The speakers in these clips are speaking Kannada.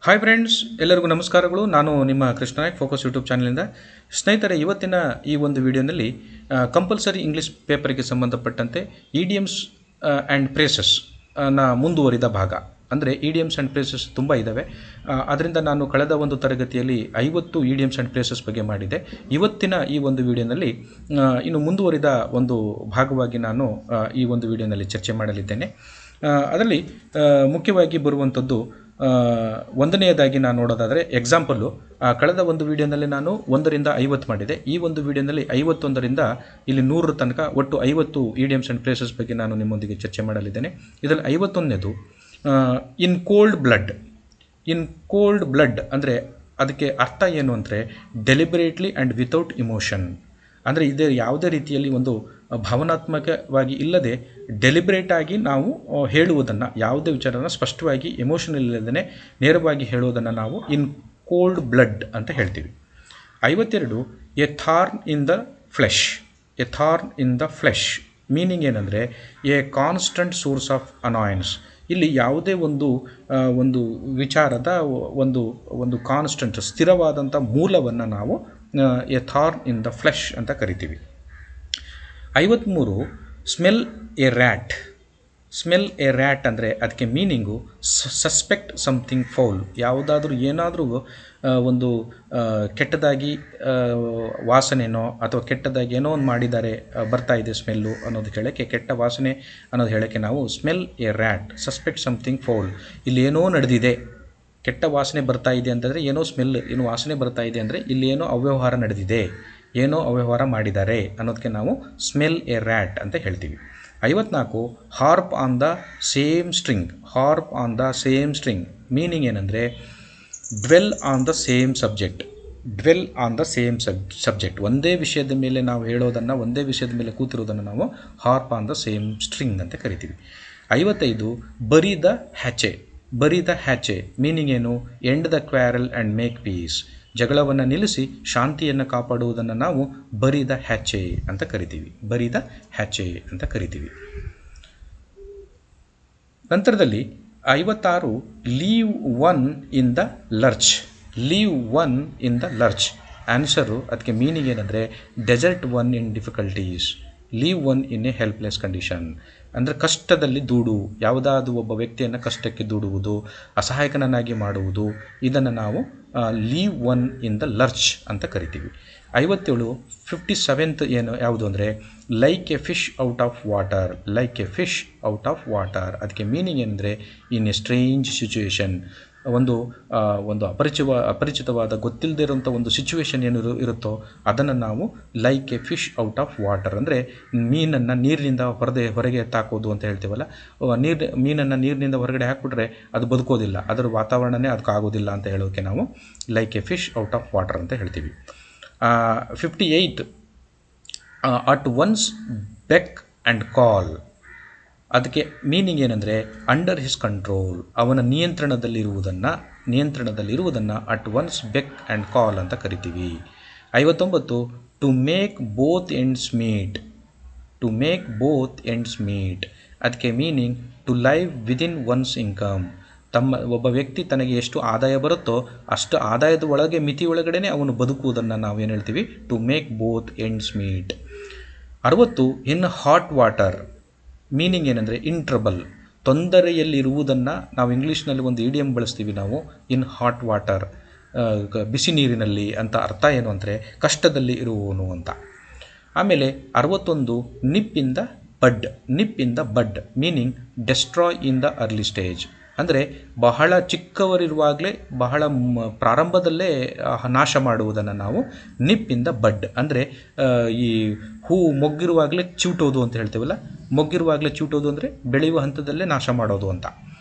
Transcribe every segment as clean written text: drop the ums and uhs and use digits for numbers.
ಹಾಯ್ ಫ್ರೆಂಡ್ಸ್, ಎಲ್ಲರಿಗೂ ನಮಸ್ಕಾರಗಳು. ನಾನು ನಿಮ್ಮ ಕೃಷ್ಣ ನಾಯಕ್, ಫೋಕಸ್ ಯೂಟ್ಯೂಬ್ ಚಾನಲಿಂದ. ಸ್ನೇಹಿತರೆ, ಇವತ್ತಿನ ಈ ಒಂದು ವಿಡಿಯೋನಲ್ಲಿ ಕಂಪಲ್ಸರಿ ಇಂಗ್ಲೀಷ್ ಪೇಪರಿಗೆ ಸಂಬಂಧಪಟ್ಟಂತೆ ಇಡಿಯಮ್ಸ್ ಆ್ಯಂಡ್ ಪ್ರೇಸಸ್ ನ ಮುಂದುವರಿದ ಭಾಗ. ಅಂದರೆ ಇಡಿಯಮ್ಸ್ ಆ್ಯಂಡ್ ಪ್ರೇಸಸ್ ತುಂಬ ಇದ್ದಾವೆ. ಅದರಿಂದ ನಾನು ಕಳೆದ ಒಂದು ತರಗತಿಯಲ್ಲಿ 50 ಇಡಿಯಮ್ಸ್ ಆ್ಯಂಡ್ ಪ್ರೇಸಸ್ ಬಗ್ಗೆ ಮಾಡಿದೆ. ಇವತ್ತಿನ ಈ ಒಂದು ವಿಡಿಯೋನಲ್ಲಿ ಇನ್ನು ಮುಂದುವರಿದ ಒಂದು ಭಾಗವಾಗಿ ನಾನು ಈ ಒಂದು ವಿಡಿಯೋನಲ್ಲಿ ಚರ್ಚೆ ಮಾಡಲಿದ್ದೇನೆ. ಅದರಲ್ಲಿ ಮುಖ್ಯವಾಗಿ ಬರುವಂಥದ್ದು ಒಂದನೆಯದಾಗಿ ನಾನು ನೋಡೋದಾದರೆ ಎಕ್ಸಾಂಪಲ್ಲು, ಕಳೆದ ಒಂದು ವಿಡಿಯೋನಲ್ಲಿ ನಾನು 1 ರಿಂದ 50 ಮಾಡಿದೆ. ಈ ಒಂದು ವಿಡಿಯೋನಲ್ಲಿ 51ರಿಂದ ಇಲ್ಲಿ 100 ತನಕ ಒಟ್ಟು 50 ಇಡಿಯಮ್ಸ್ ಆ್ಯಂಡ್ ಪ್ಲೇಸಸ್ ಬಗ್ಗೆ ನಾನು ನಿಮ್ಮೊಂದಿಗೆ ಚರ್ಚೆ ಮಾಡಲಿದ್ದೇನೆ. ಇದರಲ್ಲಿ 51ನೇದು ಇನ್ ಕೋಲ್ಡ್ ಬ್ಲಡ್. ಇನ್ ಕೋಲ್ಡ್ ಬ್ಲಡ್ ಅಂದರೆ ಅದಕ್ಕೆ ಅರ್ಥ ಏನು ಅಂದರೆ ಡೆಲಿಬರೇಟ್ಲಿ ಆ್ಯಂಡ್ ವಿತೌಟ್ ಇಮೋಷನ್. ಅಂದರೆ ಇದೇ ಯಾವುದೇ ರೀತಿಯಲ್ಲಿ ಒಂದು ಭಾವನಾತ್ಮಕವಾಗಿ ಇಲ್ಲದೆ ಡೆಲಿಬ್ರೇಟಾಗಿ ನಾವು ಹೇಳುವುದನ್ನು, ಯಾವುದೇ ವಿಚಾರನ ಸ್ಪಷ್ಟವಾಗಿ ಎಮೋಷನಲ್ ಇಲ್ಲದೇ ನೇರವಾಗಿ ಹೇಳುವುದನ್ನು ನಾವು ಇನ್ ಕೋಲ್ಡ್ ಬ್ಲಡ್ ಅಂತ ಹೇಳ್ತೀವಿ. 52 A Thorn in the flesh. A Thorn in the flesh meaning ಏನಂದರೆ ಎ ಕಾನ್ಸ್ಟಂಟ್ ಸೋರ್ಸ್ ಆಫ್ ಅನಾಯನ್ಸ್. ಇಲ್ಲಿ ಯಾವುದೇ ಒಂದು ವಿಚಾರದ ಒಂದು ಕಾನ್ಸ್ಟಂಟ್ ಸ್ಥಿರವಾದಂಥ ಮೂಲವನ್ನು ನಾವು A Thorn in the flesh ಅಂತ ಕರಿತೀವಿ. 53 smell A rat. Smell A rat ಅಂದರೆ ಅದಕ್ಕೆ ಮೀನಿಂಗು ಸಸ್ಪೆಕ್ಟ್ ಸಮಥಿಂಗ್ ಫೌಲ್. ಏನಾದರೂ ಒಂದು ಕೆಟ್ಟದಾಗಿ ವಾಸನೆನೋ ಅಥವಾ ಕೆಟ್ಟದಾಗಿ ಏನೋ ಒಂದು ಮಾಡಿದ್ದಾರೆ, ಬರ್ತಾ ಇದೆ ಸ್ಮೆಲ್ಲು ಅನ್ನೋದು ಹೇಳೋಕ್ಕೆ, ಕೆಟ್ಟ ವಾಸನೆ ಅನ್ನೋದು ಹೇಳೋಕ್ಕೆ ನಾವು smell A rat, suspect something foul. ಇಲ್ಲಿ ಏನೋ ನಡೆದಿದೆ, ಕೆಟ್ಟ ವಾಸನೆ ಬರ್ತಾ ಇದೆ ಅಂತಂದರೆ ಏನೋ ಸ್ಮೆಲ್, ಏನೋ ವಾಸನೆ ಬರ್ತಾ ಇದೆ ಅಂದರೆ ಇಲ್ಲಿ ಏನೋ ಅವ್ಯವಹಾರ ನಡೆದಿದೆ, ಏನೋ ಅವ್ಯವಹಾರ ಮಾಡಿದ್ದಾರೆ ಅನ್ನೋದಕ್ಕೆ ನಾವು ಸ್ಮೆಲ್ ಎ ರ್ಯಾಟ್ ಅಂತ ಹೇಳ್ತೀವಿ. 54 harp on the same string. Harp on the same string meaning ಏನಂದರೆ dwell on the same subject. Dwell on the same subject, ಒಂದೇ ವಿಷಯದ ಮೇಲೆ ನಾವು ಹೇಳೋದನ್ನು, ಒಂದೇ ವಿಷಯದ ಮೇಲೆ ಕೂತಿರೋದನ್ನು ನಾವು harp on the same string ಅಂತ ಕರಿತೀವಿ. 55 bury the hatchet. Bury the hatchet meaning ಏನು? End the quarrel and make peace. ಜಗಳವನ್ನು ನಿಲ್ಲಿಸಿ ಶಾಂತಿಯನ್ನು ಕಾಪಾಡುವುದನ್ನು ನಾವು ಬರಿ ದ ಹ್ಯಾಚೆ ಅಂತ ಕರಿತೀವಿ. ಬರಿ ದ ಹ್ಯಾಚೆ ಅಂತ ಕರಿತೀವಿ. ನಂತರದಲ್ಲಿ 56 leave one in the lurch. Leave one in the lurch answer ಅದಕ್ಕೆ ಮೀನಿಂಗ್ ಏನಂದರೆ desert one in difficulties. Leave one in a helpless condition ಅಂದರೆ ಕಷ್ಟದಲ್ಲಿ ದೂಡು. ಯಾವುದಾದ್ರೂ ಒಬ್ಬ ವ್ಯಕ್ತಿಯನ್ನು ಕಷ್ಟಕ್ಕೆ ದೂಡುವುದು, ಅಸಹಾಯಕನನ್ನಾಗಿ ಮಾಡುವುದು, ಇದನ್ನು ನಾವು ಲೀವ್ ಒನ್ ಇನ್ ದ ಲರ್ಚ್ ಅಂತ ಕರಿತೀವಿ. 57 57th ಯಾವುದು ಅಂದರೆ like a fish out of water. Like a fish out of water ಅದಕ್ಕೆ ಮೀನಿಂಗ್ ಏನಂದರೆ ಇನ್ ಎ ಸ್ಟ್ರೇಂಜ್ ಸಿಚುವೇಶನ್. ಒಂದು ಅಪರಿಚಿತವಾದ ಗೊತ್ತಿಲ್ಲದೆ ಇರುವಂಥ ಒಂದು ಸಿಚುವೇಶನ್ ಏನು ಇರುತ್ತೋ ಅದನ್ನು ನಾವು like a fish out of water ಅಂದರೆ ಮೀನನ್ನು ನೀರಿನಿಂದ ಹೊರಗೆ ತಾಕೋದು ಅಂತ ಹೇಳ್ತೀವಲ್ಲ, ಮೀನನ್ನು ನೀರಿನಿಂದ ಹೊರಗಡೆ ಹಾಕಿಬಿಟ್ರೆ ಅದು ಬದುಕೋದಿಲ್ಲ, ಅದರ ವಾತಾವರಣನೇ ಅದಕ್ಕೆ ಆಗೋದಿಲ್ಲ ಅಂತ ಹೇಳೋಕ್ಕೆ ನಾವು like a fish out of water ಅಂತ ಹೇಳ್ತೀವಿ. 58 at one's beck and call. ಅದಕ್ಕೆ ಮೀನಿಂಗ್ ಏನಂದರೆ ಅಂಡರ್ ಹಿಸ್ ಕಂಟ್ರೋಲ್, ಅವನ ನಿಯಂತ್ರಣದಲ್ಲಿರುವುದನ್ನು at one's beck and call ಅಂತ ಕರಿತೀವಿ. 59 to make both ends meet. To make both ends meet ಅದಕ್ಕೆ meaning to live within one's income. ಒಬ್ಬ ವ್ಯಕ್ತಿ ತನಗೆ ಎಷ್ಟು ಆದಾಯ ಬರುತ್ತೋ ಅಷ್ಟು ಆದಾಯದ ಒಳಗೆ ಮಿತಿ ಒಳಗಡೆ ಅವನು ಬದುಕುವುದನ್ನು ನಾವೇನು ಹೇಳ್ತೀವಿ? To make both ends meet. 60 in hot water meaning ಏನಂದರೆ ಇನ್ ಟ್ರಬಲ್. ತೊಂದರೆಯಲ್ಲಿರುವುದನ್ನು ನಾವು ಇಂಗ್ಲೀಷ್ನಲ್ಲಿ ಒಂದು ಇಡಿಯಮ್ ಬಳಸ್ತೀವಿ ನಾವು, ಇನ್ ಹಾಟ್ ವಾಟರ್, ಬಿಸಿ ನೀರಿನಲ್ಲಿ ಅಂತ ಅರ್ಥ ಏನು ಅಂದರೆ ಕಷ್ಟದಲ್ಲಿ ಇರುವವನು ಅಂತ. ಆಮೇಲೆ 61 nip in the bud. Nip in the bud meaning destroy in the early stage ಅಂದರೆ ಬಹಳ ಚಿಕ್ಕವರಿರುವಾಗಲೇ, ಬಹಳ ಪ್ರಾರಂಭದಲ್ಲೇ ನಾಶ ಮಾಡುವುದನ್ನು ನಾವು ನಿಪ್ ಇನ್ ದ ಬಡ್ ಅಂದರೆ ಈ ಹೂ ಮೊಗ್ಗಿರುವಾಗಲೇ ಚಿವುಟೋದು ಅಂತ ಹೇಳ್ತೀವಲ್ಲ, ಮೊಗ್ಗಿರುವಾಗಲೇ ಚಿವುಟೋದು ಅಂದರೆ ಬೆಳೆಯುವ ಹಂತದಲ್ಲೇ ನಾಶ ಮಾಡೋದು ಅಂತ.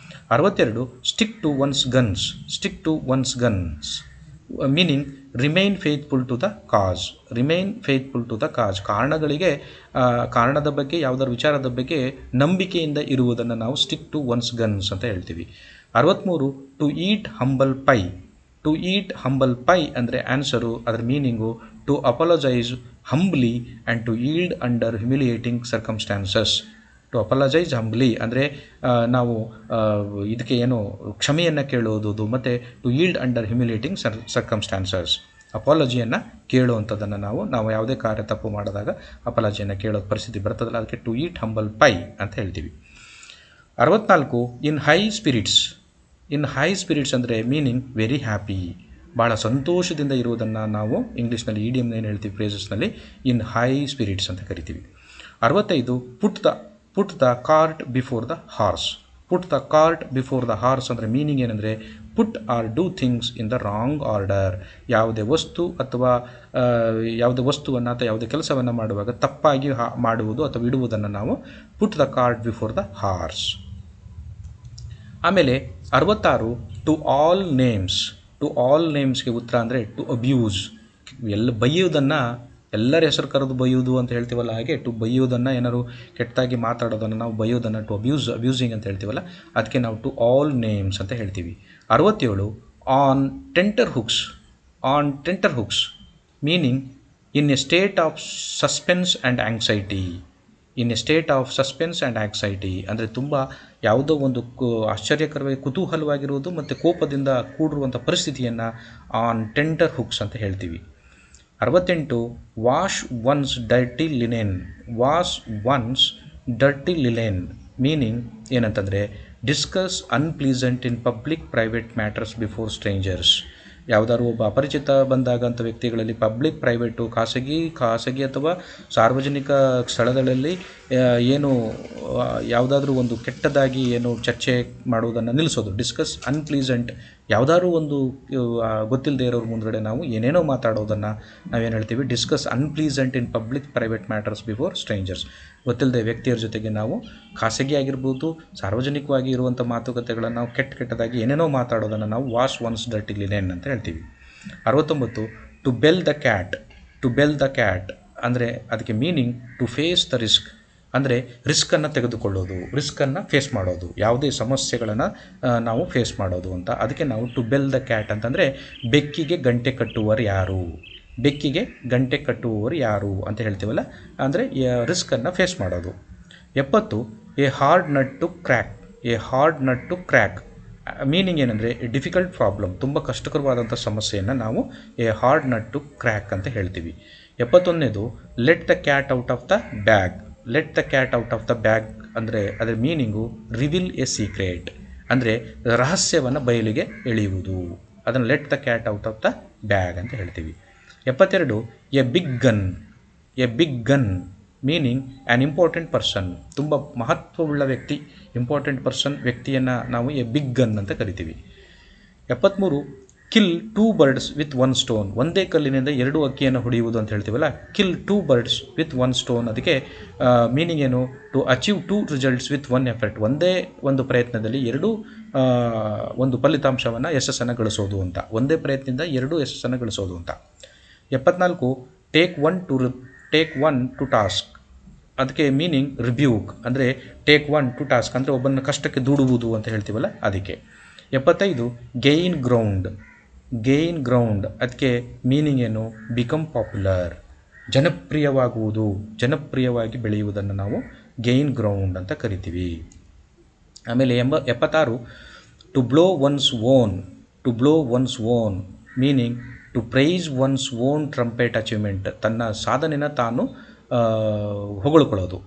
62 stick to one's guns. Stick to one's guns meaning remain faithful to the cause. Remain faithful to the cause ಕಾರಣದ ಬಗ್ಗೆ, ಯಾವುದರ ವಿಚಾರದ ಬಗ್ಗೆ ನಂಬಿಕೆಯಿಂದ ಇರುವುದನ್ನು ನಾವು ಸ್ಟಿಕ್ ಟು ಒನ್ಸ್ ಗನ್ಸ್ ಅಂತ ಹೇಳ್ತೀವಿ. 63 to eat humble pie. To eat humble pie ಅಂದರೆ ಆನ್ಸರು, ಅದರ meaning to apologise humbly and to yield under humiliating circumstances. To apologise humbly ಅಂದರೆ ನಾವು ಇದಕ್ಕೆ ಏನು ಕ್ಷಮೆಯನ್ನು ಕೇಳುವುದು, ಮತ್ತು to yield under humiliating circumstances. ಅಪಾಲಜಿಯನ್ನು ಕೇಳುವಂಥದ್ದನ್ನು ನಾವು ಯಾವುದೇ ಕಾರ್ಯ ತಪ್ಪು ಮಾಡಿದಾಗ ಅಪಾಲಜಿಯನ್ನು ಕೇಳೋ ಪರಿಸ್ಥಿತಿ ಬರ್ತದಲ್ಲ, ಅದಕ್ಕೆ ಟು ಈಟ್ ಹಂಬಲ್ ಪೈ ಅಂತ ಹೇಳ್ತೀವಿ. 64 in high spirits. In high spirits ಅಂದರೆ ಮೀನಿಂಗ್ ವೆರಿ ಹ್ಯಾಪಿ, ಭಾಳ ಸಂತೋಷದಿಂದ ಇರುವುದನ್ನು ನಾವು ಇಂಗ್ಲೀಷ್ನಲ್ಲಿ ಇಡಿಯಮ್ನ ಏನು ಹೇಳ್ತೀವಿ ಫ್ರೇಸಸ್ನಲ್ಲಿ ಇನ್ ಹೈ ಸ್ಪಿರಿಟ್ಸ್ ಅಂತ ಕರಿತೀವಿ. 65 put the cart before the horse. Put the cart before the horse ಅಂದರೆ ಮೀನಿಂಗ್ ಏನಂದರೆ put or do things in the wrong order. ಯಾವುದೇ ವಸ್ತುವನ್ನು ಅಥವಾ ಯಾವುದೇ ಕೆಲಸವನ್ನು ಮಾಡುವಾಗ ತಪ್ಪಾಗಿ ಮಾಡುವುದು ಅಥವಾ ಇಡುವುದನ್ನು ನಾವು put the cart before the horse. ಆಮೇಲೆ 66 to call names. To call ನೇಮ್ಸ್ಗೆ ಉತ್ತರ ಅಂದರೆ ಟು ಅಬ್ಯೂಸ್. ಬೈಯೋದನ್ನು ಎಲ್ಲರ ಹೆಸರು ಕರೆದು ಬೈಯೋದು ಅಂತ ಹೇಳ್ತೀವಲ್ಲ, ಹಾಗೆ ಟು ಬೈಯೋದನ್ನು, ಏನಾದ್ರು ಕೆಟ್ಟದಾಗಿ ಮಾತಾಡೋದನ್ನು ನಾವು ಬೈಯೋದನ್ನು ಟು ಅಬ್ಯೂಸಿಂಗ್ ಅಂತ ಹೇಳ್ತೀವಲ್ಲ, ಅದಕ್ಕೆ ನಾವು ಟು ಆಲ್ ನೇಮ್ಸ್ ಅಂತ ಹೇಳ್ತೀವಿ. 67 on tenterhooks. On tenterhooks meaning in a state of suspense and anxiety. In a state of suspense and anxiety ಅಂದರೆ ತುಂಬ ಯಾವುದೋ ಒಂದು ಆಶ್ಚರ್ಯಕರವಾಗಿ ಕುತೂಹಲವಾಗಿರುವುದು ಮತ್ತು ಕೋಪದಿಂದ ಕೂಡಿರುವಂಥ ಪರಿಸ್ಥಿತಿಯನ್ನು ಆನ್ ಟೆಂಟರ್ ಹುಕ್ಸ್ ಅಂತ ಹೇಳ್ತೀವಿ. 68 wash one's dirty linen. Wash one's dirty linen meaning ಏನಂತಂದರೆ discuss unpleasant in public private matters before strangers. ಯಾವುದಾದ್ರು ಒಬ್ಬ ಅಪರಿಚಿತ ಬಂದಾಗಂಥ ವ್ಯಕ್ತಿಗಳಲ್ಲಿ ಪಬ್ಲಿಕ್ ಪ್ರೈವೇಟು ಖಾಸಗಿ ಅಥವಾ ಸಾರ್ವಜನಿಕ ಸ್ಥಳಗಳಲ್ಲಿ ಏನು ಯಾವುದಾದ್ರೂ ಒಂದು ಕೆಟ್ಟದಾಗಿ ಏನು ಚರ್ಚೆ ಮಾಡುವುದನ್ನು ನಿಲ್ಲಿಸೋದು. ಡಿಸ್ಕಸ್ ಅನ್ಪ್ಲೀಸೆಂಟ್, ಯಾವುದಾದ್ರೂ ಒಂದು ಗೊತ್ತಿಲ್ಲದೆ ಇರೋರ ಮುಂದ್ಗಡೆ ನಾವು ಏನೇನೋ ಮಾತಾಡೋದನ್ನು ನಾವೇನು ಹೇಳ್ತೀವಿ, discuss unpleasant in public private matters before strangers. ಗೊತ್ತಿಲ್ಲದೆ ವ್ಯಕ್ತಿಯರ ಜೊತೆಗೆ ನಾವು ಖಾಸಗಿ ಆಗಿರ್ಬೋದು, ಸಾರ್ವಜನಿಕವಾಗಿ ಇರುವಂಥ ಮಾತುಕತೆಗಳನ್ನು ನಾವು ಕೆಟ್ಟದಾಗಿ ಏನೇನೋ ಮಾತಾಡೋದನ್ನು ನಾವು ವಾಶ್ ಒನ್ಸ್ ಡರ್ಟಿ ಲಿನೆನ್ ಅಂತ ಹೇಳ್ತೀವಿ. 69 to bell the cat. To bell the cat ಅಂದರೆ ಅದಕ್ಕೆ meaning to face the risk. ಅಂದರೆ ರಿಸ್ಕನ್ನು ತೆಗೆದುಕೊಳ್ಳೋದು, ರಿಸ್ಕನ್ನು ಫೇಸ್ ಮಾಡೋದು, ಯಾವುದೇ ಸಮಸ್ಯೆಗಳನ್ನು ನಾವು ಫೇಸ್ ಮಾಡೋದು ಅಂತ. ಅದಕ್ಕೆ ನಾವು ಟು ಬೆಲ್ ದ ಕ್ಯಾಟ್ ಅಂತಂದರೆ ಬೆಕ್ಕಿಗೆ ಗಂಟೆ ಕಟ್ಟುವರು ಯಾರು, ಬೆಕ್ಕಿಗೆ ಗಂಟೆ ಕಟ್ಟುವವರು ಯಾರು ಅಂತ ಹೇಳ್ತೀವಲ್ಲ, ಅಂದರೆ ರಿಸ್ಕನ್ನು ಫೇಸ್ ಮಾಡೋದು. 70 a hard nut to crack. A hard nut to crack meaning ಏನಂದರೆ ಡಿಫಿಕಲ್ಟ್ ಪ್ರಾಬ್ಲಮ್, ತುಂಬ ಕಷ್ಟಕರವಾದಂಥ ಸಮಸ್ಯೆಯನ್ನು ನಾವು a hard nut to crack ಅಂತ ಹೇಳ್ತೀವಿ. 71 let the cat out of the bag. Let the cat out of the bag ಅಂದರೆ ಅದರ ಮೀನಿಂಗು ರಿವೀಲ್ ಎ ಸೀಕ್ರೆಟ್, ಅಂದರೆ ರಹಸ್ಯವನ್ನು ಬಯಲಿಗೆ ಎಳೆಯುವುದು. ಅದನ್ನು let the cat out of the bag ಅಂತ ಹೇಳ್ತೀವಿ. 72 a big gun. A big gun meaning an important person, ತುಂಬ ಮಹತ್ವವುಳ್ಳ ವ್ಯಕ್ತಿ, ಇಂಪಾರ್ಟೆಂಟ್ ಪರ್ಸನ್ ವ್ಯಕ್ತಿಯನ್ನು ನಾವು ಎ ಬಿಗ್ ಗನ್ ಅಂತ ಕರಿತೀವಿ. 73 ಕಿಲ್ 2 ಬರ್ಡ್ಸ್ ವಿತ್ 1 ಸ್ಟೋನ್. ಒಂದೇ ಕಲ್ಲಿನಿಂದ 2 ಹಕ್ಕಿಯನ್ನು ಹೊಡೆಯುವುದು ಅಂತ ಹೇಳ್ತೀವಲ್ಲ, ಕಿಲ್ 2 ಬರ್ಡ್ಸ್ ವಿತ್ 1 ಸ್ಟೋನ್. ಅದಕ್ಕೆ ಮೀನಿಂಗ್ ಏನು, to achieve 2 results with 1 effort. ಒಂದೇ ಒಂದು ಪ್ರಯತ್ನದಲ್ಲಿ 2 ಒಂದು ಫಲಿತಾಂಶವನ್ನು ಯಶಸ್ಸನ್ನು ಗಳಿಸೋದು ಅಂತ. ಒಂದೇ ಪ್ರಯತ್ನದಿಂದ 2 ಯಶಸ್ಸನ್ನು ಗಳಿಸೋದು ಅಂತ. 74 ಟೇಕ್ ಒನ್ ಟು ಟಾಸ್ಕ್. ಅದಕ್ಕೆ ಮೀನಿಂಗ್ ರಿಬ್ಯೂಕ್, ಅಂದರೆ ಟೇಕ್ ಒನ್ ಟು ಟಾಸ್ಕ್ ಅಂದರೆ ಒಬ್ಬನ ಕಷ್ಟಕ್ಕೆ ದೂಡುವುದು ಅಂತ ಹೇಳ್ತೀವಲ್ಲ ಅದಕ್ಕೆ. 75 ಗೇನ್ ಗ್ರೌಂಡ್. ಗೇನ್ ಗ್ರೌಂಡ್ ಅದಕ್ಕೆ ಮೀನಿಂಗ್ ಏನು, ಬಿಕಮ್ ಪಾಪ್ಯುಲರ್, ಜನಪ್ರಿಯವಾಗುವುದು, ಜನಪ್ರಿಯವಾಗಿ ಬೆಳೆಯುವುದನ್ನು ನಾವು ಗೇನ್ ಗ್ರೌಂಡ್ ಅಂತ ಕರಿತೀವಿ. ಆಮೇಲೆ 76 to blow one's own. To blow one's own meaning to praise one's own trumpet achievement. ತನ್ನ ಸಾಧನೆಯನ್ನು ತಾನು ಹೊಗಳ್ಕೊಳ್ಳೋದು,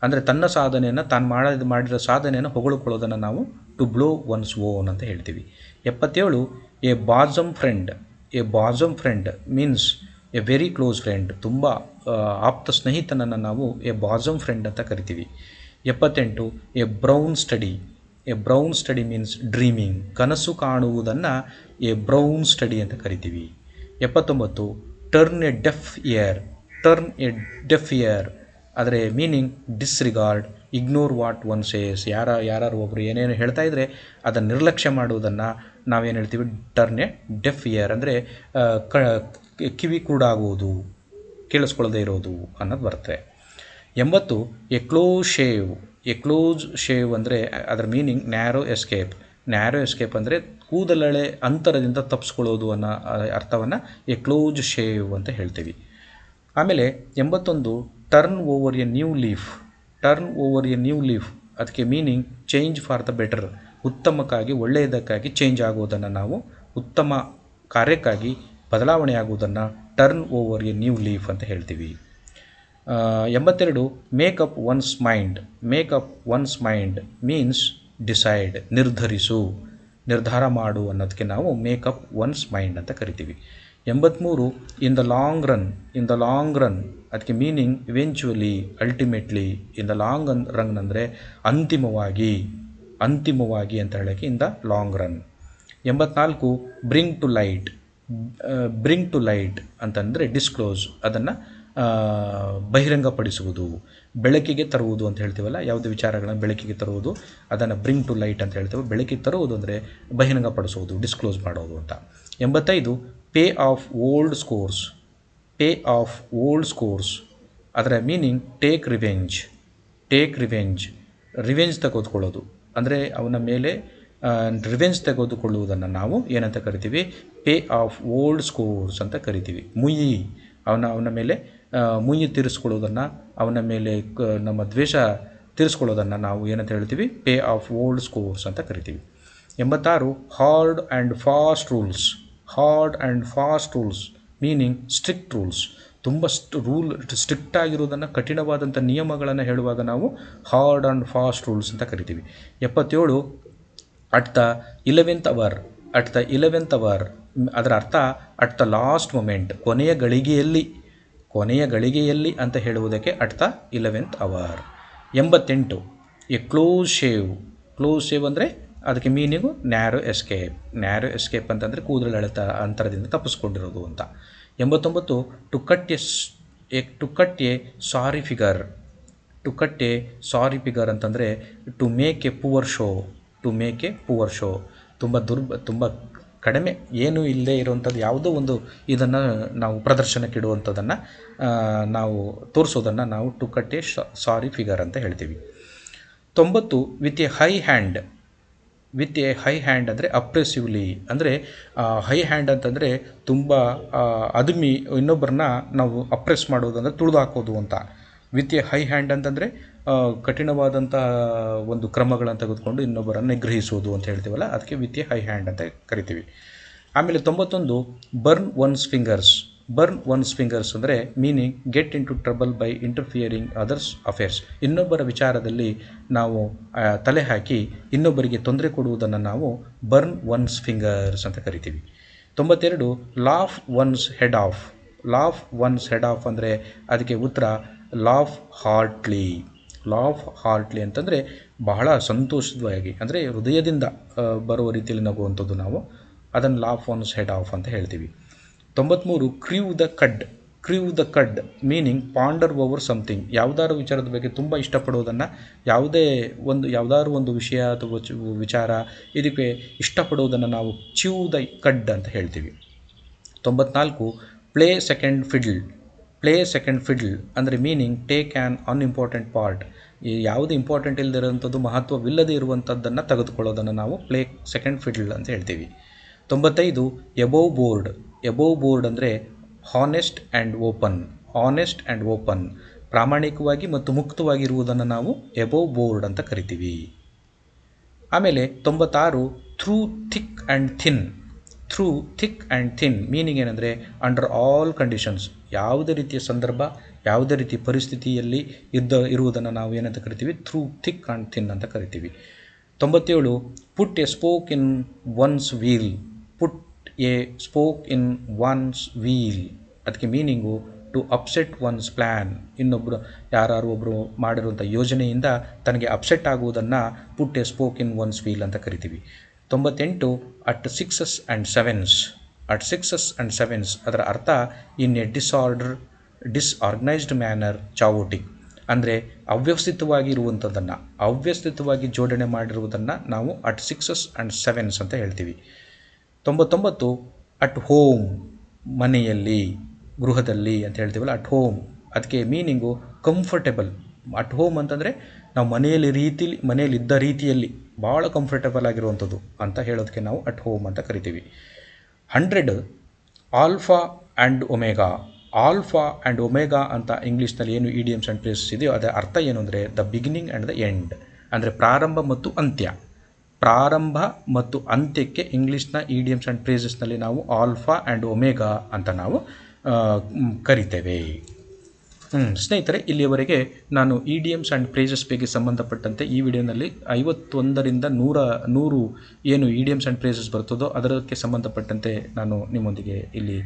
ಅಂದರೆ ತನ್ನ ಸಾಧನೆಯನ್ನು ತಾನು ಮಾಡಿರೋ ಸಾಧನೆಯನ್ನು ಹೊಗಳ್ಕೊಳ್ಳೋದನ್ನು ನಾವು ಟು ಬ್ಲೋ ಒನ್ಸ್ ಓನ್ ಅಂತ ಹೇಳ್ತೀವಿ. 77 a bosom friend. A bosom friend means a very close friend, ತುಂಬ ಆಪ್ತ ಸ್ನೇಹಿತನನ್ನು ನಾವು ಎ ಬಾಸಮ್ ಫ್ರೆಂಡ್ ಅಂತ ಕರಿತೀವಿ. 78 a brown study. A brown study means dreaming, ಕನಸು ಕಾಣುವುದನ್ನು ಎ ಬ್ರೌನ್ ಸ್ಟಡಿ ಅಂತ ಕರಿತೀವಿ. 79 turn a deaf ear. Turn a deaf ear ಆದರೆ meaning disregard, ignore what one says. ಯಾರು ಒಬ್ಬರು ಏನೇನು ಹೇಳ್ತಾ ಇದ್ದರೆ ಅದನ್ನು ನಿರ್ಲಕ್ಷ್ಯ ಮಾಡುವುದನ್ನು ನಾವೇನು ಹೇಳ್ತೀವಿ, ಟರ್ನ್ ಎ ಡೆಫ್ ಇಯರ್ ಅಂದರೆ ಕಿವಿ ಕೂಡಾಗುವುದು, ಕೇಳಿಸ್ಕೊಳ್ಳದೆ ಇರೋದು ಅನ್ನೋದು ಬರುತ್ತೆ. 80 a close shave. A close shave ಅಂದರೆ ಅದರ meaning narrow escape. Narrow escape ಅಂದರೆ ಕೂದಲೆಳೆ ಅಂತರದಿಂದ ತಪ್ಪಿಸ್ಕೊಳ್ಳೋದು ಅನ್ನೋ ಅರ್ಥವನ್ನು ಎ ಕ್ಲೋಸ್ ಶೇವ್ ಅಂತ ಹೇಳ್ತೀವಿ. ಆಮೇಲೆ 81 turn over a new leaf. Turn over a new leaf, ಅದಕ್ಕೆ meaning change for the better, ಉತ್ತಮಕ್ಕಾಗಿ ಒಳ್ಳೆಯದಕ್ಕಾಗಿ ಚೇಂಜ್ ಆಗುವುದನ್ನು ನಾವು, ಉತ್ತಮ ಕಾರ್ಯಕ್ಕಾಗಿ ಬದಲಾವಣೆ ಆಗುವುದನ್ನು turn over a new leaf ಅಂತ ಹೇಳ್ತೀವಿ. 82 make up one's mind. Make up one's mind means decide, ನಿರ್ಧರಿಸು, ನಿರ್ಧಾರ ಮಾಡು ಅನ್ನೋದಕ್ಕೆ ನಾವು ಮೇಕಪ್ ಒನ್ಸ್ ಮೈಂಡ್ ಅಂತ ಕರಿತೀವಿ. 83 in the long run. In the long run ಅದಕ್ಕೆ meaning eventually, ultimately. In the long run ಅಂದರೆ ಅಂತಿಮವಾಗಿ, ಅಂತಿಮವಾಗಿ ಅಂತ ಹೇಳೋಕ್ಕೆ in the long run. 84 bring to light. Bring to light ಅಂತಂದರೆ ಡಿಸ್ಕ್ಲೋಸ್, ಅದನ್ನು ಬಹಿರಂಗಪಡಿಸುವುದು, ಬೆಳಕಿಗೆ ತರುವುದು ಅಂತ ಹೇಳ್ತೀವಲ್ಲ, ಯಾವುದೇ ವಿಚಾರಗಳನ್ನು ಬೆಳಕಿಗೆ ತರುವುದು, ಅದನ್ನು ಬ್ರಿಂಗ್ ಟು ಲೈಟ್ ಅಂತ ಹೇಳ್ತೇವೆ. ಬೆಳಕಿಗೆ ತರುವುದು ಅಂದರೆ ಬಹಿರಂಗಪಡಿಸುವುದು, ಡಿಸ್ಕ್ಲೋಸ್ ಮಾಡೋದು ಅಂತ. 85 pay off old scores. Pay off old scores ಅದರ meaning take revenge. Take revenge, revenge ತೆಗೆದುಕೊಳ್ಳೋದು ಅಂದರೆ ಅವನ ಮೇಲೆ ರಿವೆಂಜ್ ತೆಗೆದುಕೊಳ್ಳುವುದನ್ನು ನಾವು ಏನಂತ ಕರಿತೀವಿ? ಪೇ ಆಫ್ ಓಲ್ಡ್ ಸ್ಕೋರ್ಸ್ ಅಂತ ಕರಿತೀವಿ. ಮುಯ್ಯಿ, ಅವನ ಮೇಲೆ ಮುಯ್ಯಿ ತೀರಿಸ್ಕೊಳ್ಳೋದನ್ನು, ಅವನ ಮೇಲೆ ನಮ್ಮ ದ್ವೇಷ ತೀರಿಸ್ಕೊಳ್ಳೋದನ್ನು ನಾವು ಏನಂತ ಹೇಳ್ತೀವಿ? ಪೇ ಆಫ್ ಓಲ್ಡ್ ಸ್ಕೋರ್ಸ್ ಅಂತ ಕರಿತೀವಿ. 86 hard and fast rules. Hard and fast rules meaning strict rules. ತುಂಬ ಸ್ಟ್ರಿಕ್ಟ್ ಆಗಿರೋದನ್ನು, ಕಠಿಣವಾದಂಥ ನಿಯಮಗಳನ್ನು ಹೇಳುವಾಗ ನಾವು ಹಾರ್ಡ್ ಆ್ಯಂಡ್ ಫಾಸ್ಟ್ ರೂಲ್ಸ್ ಅಂತ ಕರಿತೀವಿ. 77 at the 11th hour. At the 11th hour ಅದರ ಅರ್ಥ ಅಟ್ ದ ಲಾಸ್ಟ್ ಮೊಮೆಂಟ್, ಕೊನೆಯ ಗಳಿಗೆಯಲ್ಲಿ, ಕೊನೆಯ ಗಳಿಗೆಯಲ್ಲಿ ಅಂತ ಹೇಳುವುದಕ್ಕೆ at the 11th hour. 88 a close shave. Close shave ಅಂದರೆ ಅದಕ್ಕೆ meaning narrow escape. Narrow escape ಅಂತಂದರೆ ಕೂದಲೆಳೆತ ಅಂತರದಿಂದ ತಪ್ಪಿಸ್ಕೊಂಡಿರೋದು ಅಂತ. 89 to cut a sorry figure. To cut a sorry figure ಅಂತಂದರೆ to make a poor show. To make a poor show ತುಂಬ ಕಡಿಮೆ, ಏನೂ ಇಲ್ಲದೆ ಇರುವಂಥದ್ದು ಯಾವುದೋ ಒಂದು ಇದನ್ನು ನಾವು ಪ್ರದರ್ಶನಕ್ಕಿಡುವಂಥದ್ದನ್ನು ನಾವು ತೋರಿಸೋದನ್ನು ನಾವು to cut a sorry figure ಅಂತ ಹೇಳ್ತೀವಿ. 90 with a high hand. With a high hand ಅಂದರೆ ಅಪ್ರೆಸಿವ್ಲಿ, ಅಂದರೆ ಹೈ ಹ್ಯಾಂಡ್ ಅಂತಂದರೆ ತುಂಬ ಅದುಮಿ ಇನ್ನೊಬ್ಬರನ್ನ ನಾವು ಅಪ್ರೆಸ್ ಮಾಡೋದು ಅಂದರೆ ತುಳಿದು ಹಾಕೋದು ಅಂತ. ವಿತ್ ಎ ಹೈ ಹ್ಯಾಂಡ್ ಅಂತಂದರೆ ಕಠಿಣವಾದಂಥ ಒಂದು ಕ್ರಮಗಳನ್ನು ತೆಗೆದುಕೊಂಡು ಇನ್ನೊಬ್ಬರನ್ನು ನಿಗ್ರಹಿಸುವುದು ಅಂತ ಹೇಳ್ತೀವಲ್ಲ, ಅದಕ್ಕೆ ವಿತ್ ಎ ಹೈ ಹ್ಯಾಂಡ್ ಅಂತ ಕರಿತೀವಿ. ಆಮೇಲೆ 91 burn one's fingers. Burn one's fingers ಅಂದರೆ meaning get into trouble by interfering others affairs. ಇನ್ನೊಬ್ಬರ ವಿಚಾರದಲ್ಲಿ ನಾವು ತಲೆ ಹಾಕಿ ಇನ್ನೊಬ್ಬರಿಗೆ ತೊಂದರೆ ಕೊಡುವುದನ್ನು ನಾವು ಬರ್ನ್ ಒನ್ಸ್ ಫಿಂಗರ್ಸ್ ಅಂತ ಕರಿತೀವಿ. 92 laugh one's head off. Laugh one's head off ಅಂದರೆ ಅದಕ್ಕೆ ಉತ್ತರ ಲಾಫ್ ಹಾರ್ಟ್ಲಿ. ಲಾಫ್ ಹಾರ್ಟ್ಲಿ ಅಂತಂದರೆ ಬಹಳ ಸಂತೋಷವಾಗಿ, ಅಂದರೆ ಹೃದಯದಿಂದ ಬರುವ ರೀತಿಯಲ್ಲಿ ನಗುವಂಥದ್ದು, ನಾವು ಅದನ್ನು ಲಾಫ್ ಒನ್ಸ್ ಹೆಡ್ ಆಫ್ ಅಂತ ಹೇಳ್ತೀವಿ. 93 ಕ್ರೀವ್ ದ ಕಡ್. ಕ್ರೀವ್ the cud meaning ponder over something. ಯಾವುದಾದ್ರು ವಿಚಾರದ ಬಗ್ಗೆ ತುಂಬ ಇಷ್ಟಪಡೋದನ್ನು, ಯಾವುದಾದ್ರು ಒಂದು ವಿಷಯ ಅಥವಾ ವಿಚಾರ ಇದಕ್ಕೆ ಇಷ್ಟಪಡೋದನ್ನು ನಾವು ಚ್ಯೂ ದ ಕಡ್ ಅಂತ ಹೇಳ್ತೀವಿ. 94 play second fiddle. Play second fiddle ಅಂದರೆ meaning take an unimportant part. ಯಾವುದು ಇಂಪಾರ್ಟೆಂಟ್ ಇಲ್ಲದಿರೋಂಥದ್ದು, ಮಹತ್ವವಿಲ್ಲದೆ ಇರುವಂಥದ್ದನ್ನು ತೆಗೆದುಕೊಳ್ಳೋದನ್ನು ನಾವು ಪ್ಲೇ ಸೆಕೆಂಡ್ ಫಿಡ್ಲ್ ಅಂತ ಹೇಳ್ತೀವಿ. 95 ಎಬೋವ್ ಬೋರ್ಡ್. ಎಬೋವ್ ಬೋರ್ಡ್ ಅಂದರೆ honest and open. Honest and open, ಪ್ರಾಮಾಣಿಕವಾಗಿ ಮತ್ತು ಮುಕ್ತವಾಗಿರುವುದನ್ನು ನಾವು ಎಬೋವ್ ಬೋರ್ಡ್ ಅಂತ ಕರಿತೀವಿ. ಆಮೇಲೆ 96 through thick and thin. Through thick and thin meaning ಏನಂದರೆ ಅಂಡರ್ ಆಲ್ ಕಂಡೀಷನ್ಸ್. ಯಾವುದೇ ರೀತಿಯ ಸಂದರ್ಭ, ಯಾವುದೇ ರೀತಿಯ ಪರಿಸ್ಥಿತಿಯಲ್ಲಿ ಇರುವುದನ್ನು ನಾವು ಏನಂತ ಕರಿತೀವಿ? ಥ್ರೂ ಥಿಕ್ ಆ್ಯಂಡ್ ಥಿನ್ ಅಂತ ಕರಿತೀವಿ. 97 put a spoke in one's wheel. Put a spoke in one's wheel ಅದಕ್ಕೆ meaning to upset one's plan. ಇನ್ನೊಬ್ಬರು ಯಾರು ಒಬ್ಬರು ಮಾಡಿರುವಂಥ ಯೋಜನೆಯಿಂದ ತನಗೆ ಅಪ್ಸೆಟ್ ಆಗುವುದನ್ನು put a spoke in one's wheel ಅಂತ ಕರಿತೀವಿ. 98 at 6s and 7s. At 6s and 7s ಅದರ ಅರ್ಥ ಇನ್ ಎ ಡಿಸ್ಆರ್ಗನೈಸ್ಡ್ ಮ್ಯಾನರ್ ಚಾವೋಟಿಕ್. ಅಂದರೆ ಅವ್ಯವಸ್ಥಿತವಾಗಿ ಇರುವಂಥದ್ದನ್ನು, ಅವ್ಯವಸ್ಥಿತವಾಗಿ ಜೋಡಣೆ ಮಾಡಿರುವುದನ್ನು ನಾವು ಅಟ್ 6s and 7s ಅಂತ ಹೇಳ್ತೀವಿ. 99 ಅಟ್ ಹೋಮ್. ಮನೆಯಲ್ಲಿ, ಗೃಹದಲ್ಲಿ ಅಂತ ಹೇಳ್ತೀವಲ್ಲ, ಅಟ್ ಹೋಮ್ ಅದಕ್ಕೆ ಮೀನಿಂಗು ಕಂಫರ್ಟೇಬಲ್. ಅಟ್ ಹೋಮ್ ಅಂತಂದರೆ ನಾವು ಮನೆಯಲ್ಲಿದ್ದ ರೀತಿಯಲ್ಲಿ ಭಾಳ ಕಂಫರ್ಟೇಬಲ್ ಆಗಿರುವಂಥದ್ದು ಅಂತ ಹೇಳೋದಕ್ಕೆ ನಾವು ಅಟ್ ಹೋಮ್ ಅಂತ ಕರಿತೀವಿ. 100 alpha and omega. Alpha and omega ಅಂತ ಇಂಗ್ಲೀಷ್ನಲ್ಲಿ ಏನು ಇಡಿಯಮ್ಸ್ ಆ್ಯಂಡ್ ಫ್ರೇಸಸ್ ಇದೆಯೋ ಅದರ ಅರ್ಥ ಏನು ಅಂದರೆ the beginning and the end, ಅಂದರೆ ಪ್ರಾರಂಭ ಮತ್ತು ಅಂತ್ಯ. ಪ್ರಾರಂಭ ಮತ್ತು ಅಂತ್ಯಕ್ಕೆ ಇಂಗ್ಲೀಷ್ನ ಇಡಿಯಮ್ಸ್ ಆ್ಯಂಡ್ ಫ್ರೇಸಸ್ನಲ್ಲಿ ನಾವು ಆಲ್ಫಾ ಆ್ಯಂಡ್ ಒಮೆಗಾ ಅಂತ ನಾವು ಕರಿತೇವೆ. ಸ್ನೇಹಿತರೆ, ಇಲ್ಲಿಯವರೆಗೆ ನಾನು ಇಡಿಯಮ್ಸ್ ಆ್ಯಂಡ್ ಫ್ರೇಸಸ್ ಬಗ್ಗೆ ಸಂಬಂಧಪಟ್ಟಂತೆ ಈ ವಿಡಿಯೋನಲ್ಲಿ 51ರಿಂದ 100 ಏನು ಇಡಿಯಮ್ಸ್ ಆ್ಯಂಡ್ ಫ್ರೇಸಸ್ ಬರ್ತದೋ ಅದಕ್ಕೆ ಸಂಬಂಧಪಟ್ಟಂತೆ ನಾನು ನಿಮ್ಮೊಂದಿಗೆ ಇಲ್ಲಿ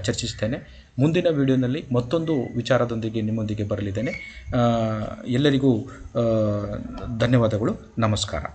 ಚರ್ಚಿಸ್ತೇನೆ. ಮುಂದಿನ ವಿಡಿಯೋನಲ್ಲಿ ಮತ್ತೊಂದು ವಿಚಾರದೊಂದಿಗೆ ನಿಮ್ಮೊಂದಿಗೆ ಬರಲಿದ್ದೇನೆ. ಎಲ್ಲರಿಗೂ ಧನ್ಯವಾದಗಳು. ನಮಸ್ಕಾರ.